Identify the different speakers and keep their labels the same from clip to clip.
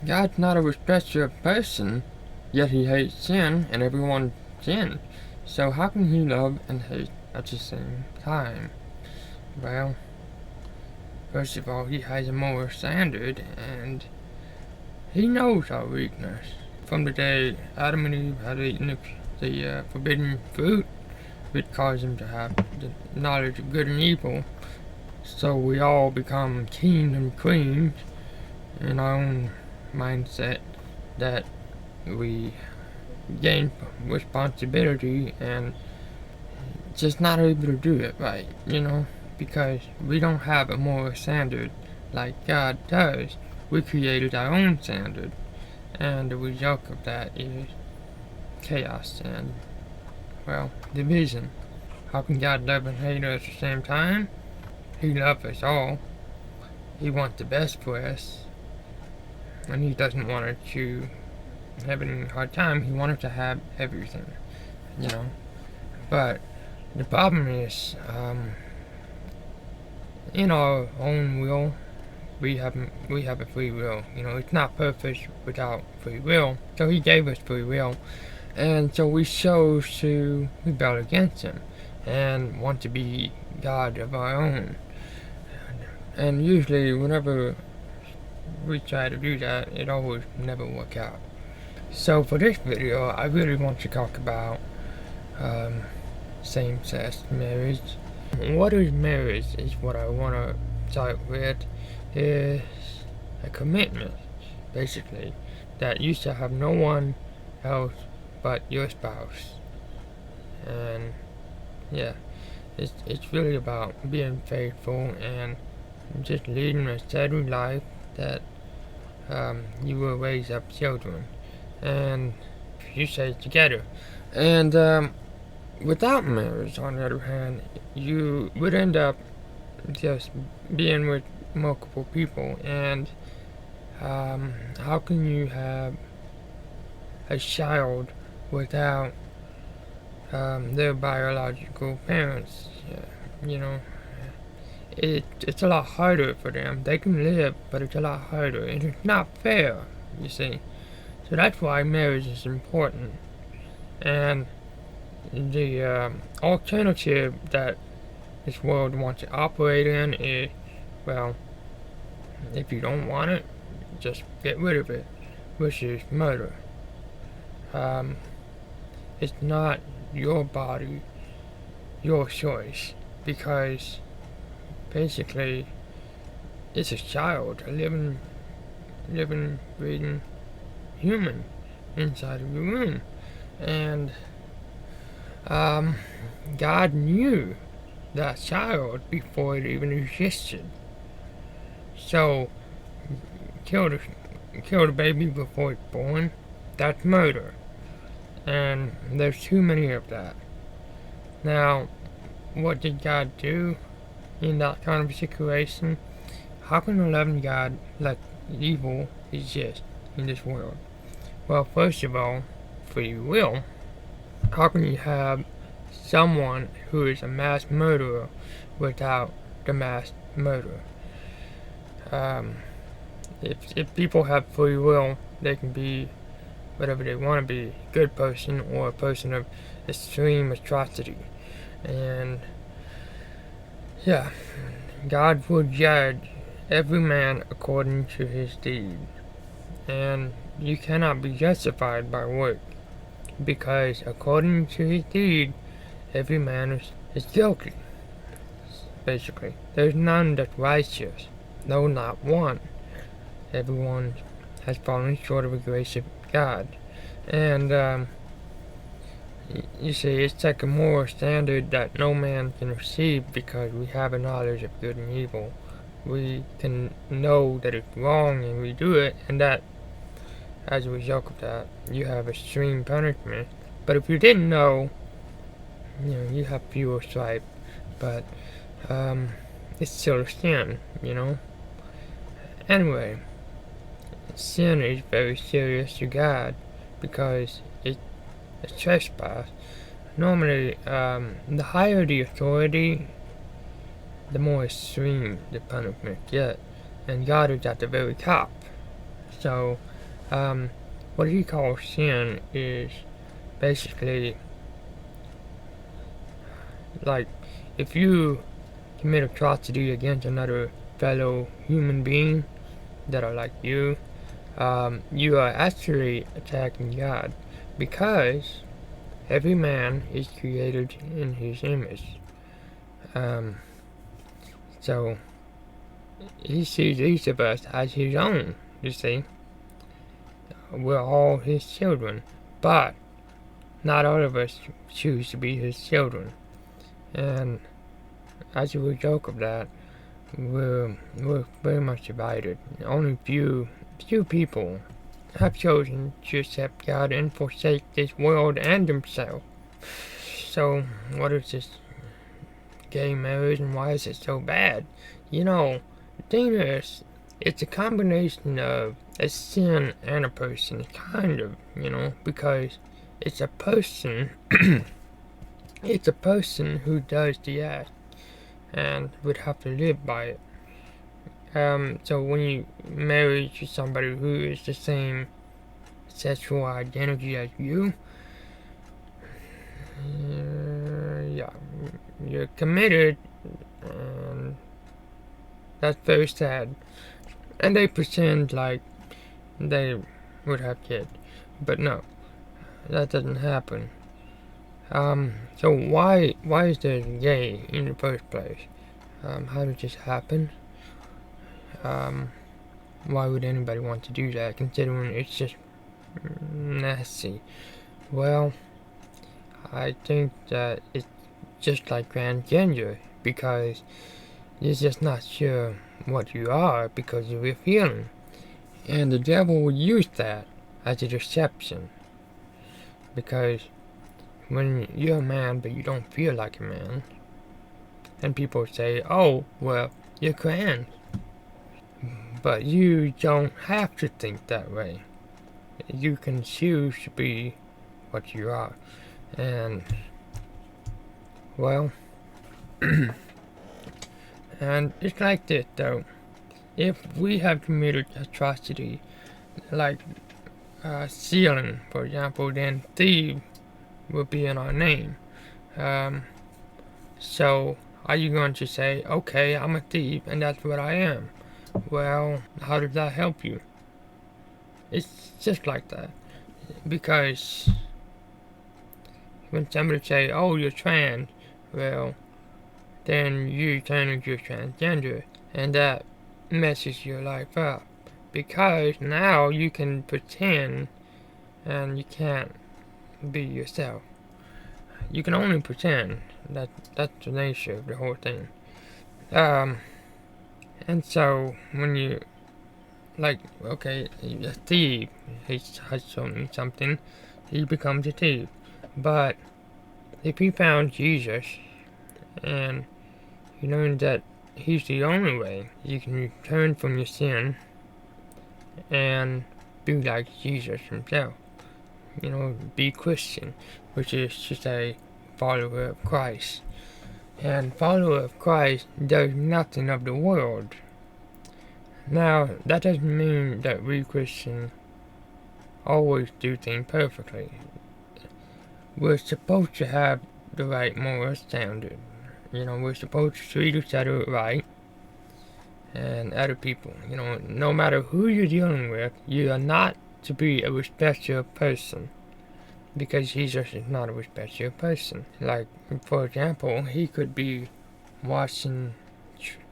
Speaker 1: God's not a respecter of person, yet he hates sin, and everyone sins. So how can he love and hate at the same time? Well, first of all, he has a moral standard, and he knows our weakness. From the day Adam and Eve had eaten the forbidden fruit, which caused them to have the knowledge of good and evil, so we all become kings and queens in our own mindset that we gain responsibility and just not able to do it right, because we don't have a moral standard like God does. We created our own standard, and the result of that is chaos and, well, division. How can God love and hate us at the same time? He loves us all. He wants the best for us, and he doesn't want us to have any hard time. He wanted to have everything, But the problem is, in our own will, we have a free will. It's not perfect without free will. So he gave us free will, and so we chose to rebel against him and want to be God of our own. And usually, whenever we try to do that, it always never works out. So for this video, I really want to talk about same-sex marriage. What is marriage is what I want to start with. Is a commitment, basically, that you shall have no one else but your spouse. And yeah, it's really about being faithful and just leading a steady life that you will raise up children, and you stay together. And without marriage, on the other hand, you would end up just being with multiple people, and how can you have a child without their biological parents? It's a lot harder for them. They can live, but it's a lot harder, and it's not fair, you see. So that's why marriage is important. And the alternative that this world wants to operate in is, well, if you don't want it, just get rid of it, which is murder. It's not your body, your choice, because basically it's a child, a living, breathing human inside of your womb. And God knew that child before it even existed. So kill the baby before it's born, that's murder. And there's too many of that. Now, what did God do in that kind of situation? How can a loving God let evil exist in this world? Well, first of all, free will. How can you have someone who is a mass murderer without the mass murder? If people have free will, they can be whatever they want to be, a good person or a person of extreme atrocity. And yeah, God will judge every man according to his deed. And you cannot be justified by work, because according to his deed, every man is guilty. Basically, there's none that's righteous. No, not one. Everyone has fallen short of the grace of God. And you see, it's like a moral standard that no man can receive, because we have a knowledge of good and evil. We can know that it's wrong and we do it, and that as a result of that, you have extreme punishment. But if you didn't know, you have fewer stripes. But it's still a sin, Anyway, sin is very serious to God, because it's a trespass. Normally, the higher the authority, the more extreme the punishment gets, and God is at the very top. So What he calls sin is basically like if you commit atrocity against another fellow human being that are like you, you are actually attacking God because every man is created in His image. Um, so He sees each of us as His own. You see, we're all His children, but not all of us choose to be His children. And as a result of that, we're very much divided. Only few people have chosen to accept God and forsake this world and themselves. So, what is this gay marriage and why is it so bad? The thing is, it's a combination of a sin and a person, kind of, because it's a person, it's a person who does the act and would have to live by it. So when you marry to somebody who is the same sexual identity as you, yeah, you're committed, and that's very sad. And they pretend like they would have kids, but no, that doesn't happen. So why is there gay in the first place? How did this happen? Why would anybody want to do that, considering it's just nasty? Well, I think that it's just like transgender, because you're just not sure what you are because of your feeling. And the devil will use that as a deception, because when you're a man but you don't feel like a man, and people say, oh, well, you're trans. But you don't have to think that way. You can choose to be what you are. And, well, and it's like this, though. If we have committed atrocity, like stealing, for example, then thief will be in our name. So, are you going to say, okay, I'm a thief, and that's what I am? Well, how does that help you? It's just like that. Because when somebody say, oh, you're trans, well, then you turn into transgender, and that messes your life up. Because now you can pretend, and you can't be yourself. You can only pretend. That's the nature of the whole thing. And so when you, like, okay, a thief, he has stolen something, he becomes a thief. But if he found Jesus and you learn that He's the only way you can turn from your sin and be like Jesus Himself, be Christian, which is to say, follower of Christ. And follower of Christ does nothing of the world. Now, that doesn't mean that we Christians always do things perfectly. We're supposed to have the right moral standard. We're supposed to treat each other right and other people. No matter who you're dealing with, you are not to be a respectful person, because Jesus is not a respectful person. Like, for example, he could be washing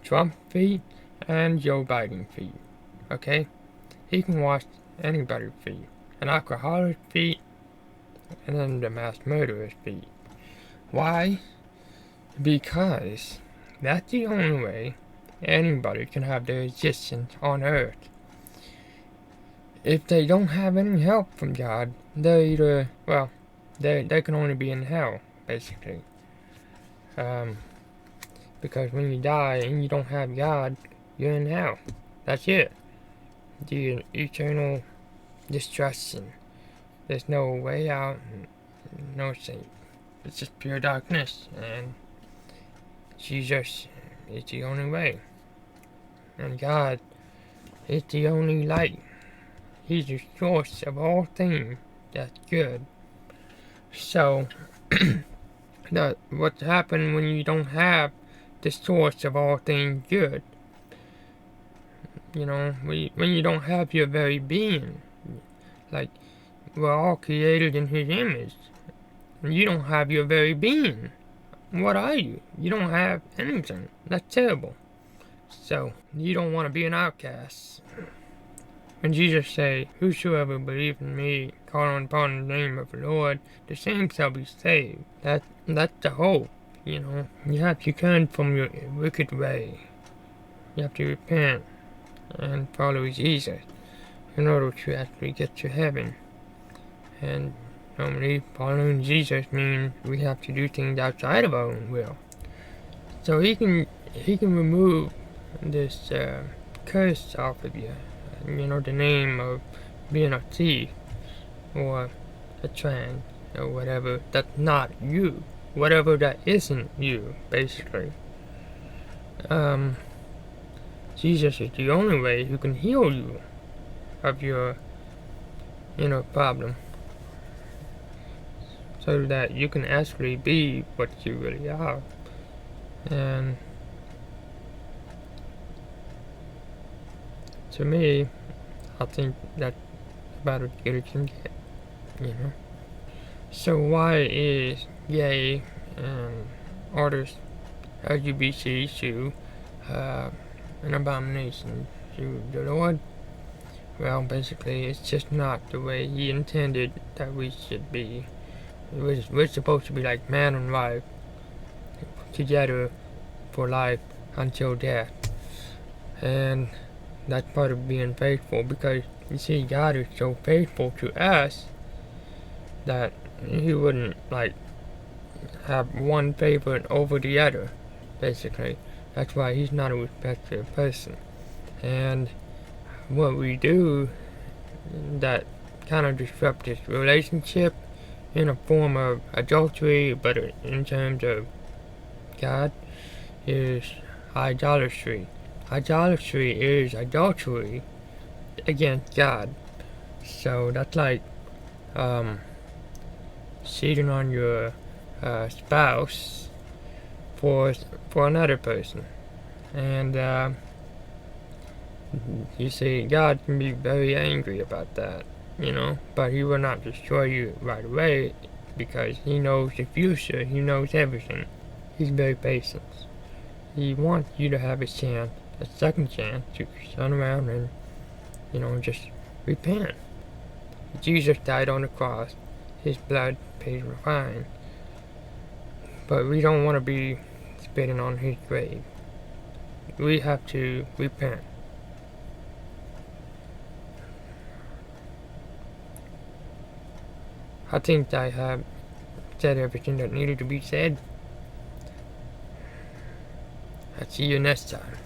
Speaker 1: Trump's feet and Joe Biden's feet. Okay? He can wash anybody's feet. An alcoholic's feet, and then the mass murderer's feet. Why? Because that's the only way anybody can have their existence on earth. If they don't have any help from God, they can only be in hell, basically. Because when you die and you don't have God, you're in hell. That's it. The eternal destruction. There's no way out, no safe. It's just pure darkness, and Jesus is the only way. And God is the only light. He's the source of all things that's good. So, what's happened when you don't have the source of all things good? You know, when you don't have your very being. Like, we're all created in His image. And you don't have your very being. What are you? You don't have anything. That's terrible. So, you don't want to be an outcast. When Jesus said, "Whosoever believes in me, call upon the name of the Lord, the same shall be saved." That's the hope, you know. You have to turn from your wicked way. You have to repent and follow Jesus in order to actually get to heaven. And normally, following Jesus means we have to do things outside of our own will. So he can remove this curse off of you. You know, the name of being a thief or a trans or whatever. That's not you. Whatever that isn't you, basically. Jesus is the only way who can heal you of your problem, so that you can actually be what you really are. And to me, I think that's about as good as you can get, you know. So why is gay and others LGBTQ an abomination to the Lord? Well, basically, it's just not the way He intended that we should be. We're supposed to be like man and wife, together for life until death. And that's part of being faithful, because you see, God is so faithful to us that He wouldn't have one favorite over the other, basically. That's why He's not a respecter of person. And what we do that kind of disrupt this relationship in a form of adultery, but in terms of God, is idolatry. Idolatry is adultery against God. So that's like cheating on your spouse for another person. And you see, God can be very angry about that, you know, but He will not destroy you right away, because He knows the future. He knows everything. He's very patient. He wants you to have a chance, a second chance, to turn around and, just repent. Jesus died on the cross. His blood paid the fine. But we don't want to be spitting on His grave. We have to repent. I think I have said everything that needed to be said. I'll see you next time.